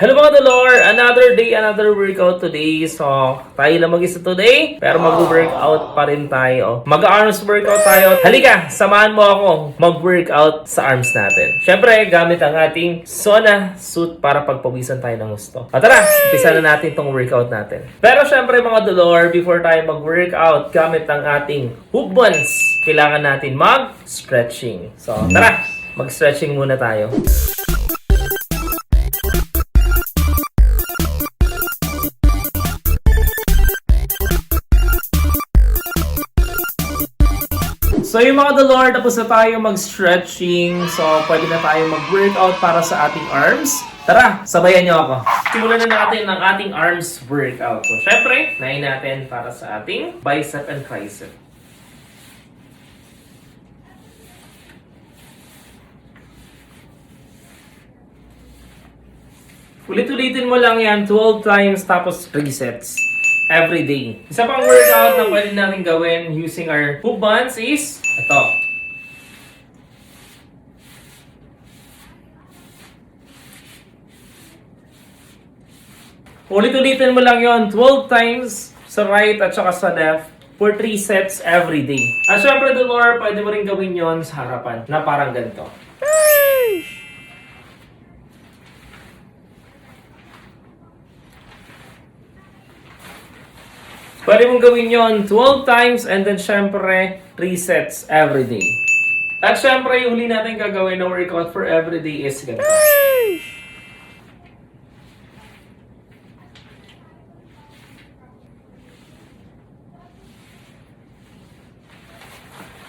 Hello mga Dolor! Another day, another workout today. So, tayo lang mag-isa today, pero mag-workout pa rin tayo. Mag-arms workout tayo. Halika, samahan mo ako mag-workout sa arms natin. Syempre, gamit ang ating sauna suit para pagpawisan tayo ng gusto. At tara, umpisa na natin tong workout natin. Pero syempre mga Dolor, before tayo mag-workout, gamit ang ating hoop buns, kailangan natin mag-stretching. So, tara, mag-stretching muna tayo. So yung mga Dolor, tapos na tayo mag-stretching. So pwede na tayo mag-workout para sa ating arms. Tara, sabayan niyo ako. Simulan na natin ang ating arms workout. So syempre, nahin natin para sa ating bicep and tricep. Ulit-ulitin mo lang yan 12 times tapos 3 sets. Every day. Isa pang workout na pwede natin gawin using our hoop buns is ito. Ulit-ulitin mo lang yon 12 times sa right at saka sa left for 3 sets every day. At syempre, Dolor, pwede mo rin gawin yon sa harapan na parang ganito. Pwede mong gawin yon 12 times and then syempre 3 sets every day. At syempre yung huli natin gagawin na workout for every day is ganito.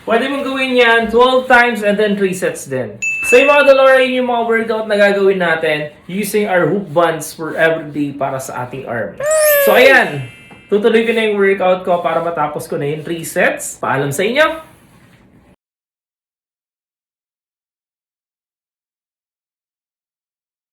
Pwede mong gawin yan 12 times and then 3 sets din. So yung mga Dolor, yun yung mga workout na gagawin natin using our hoop buns for every day para sa ating arm. So ayan, tutuloy ko na yung workout ko para matapos ko na yung 3 sets. Paalam sa inyo!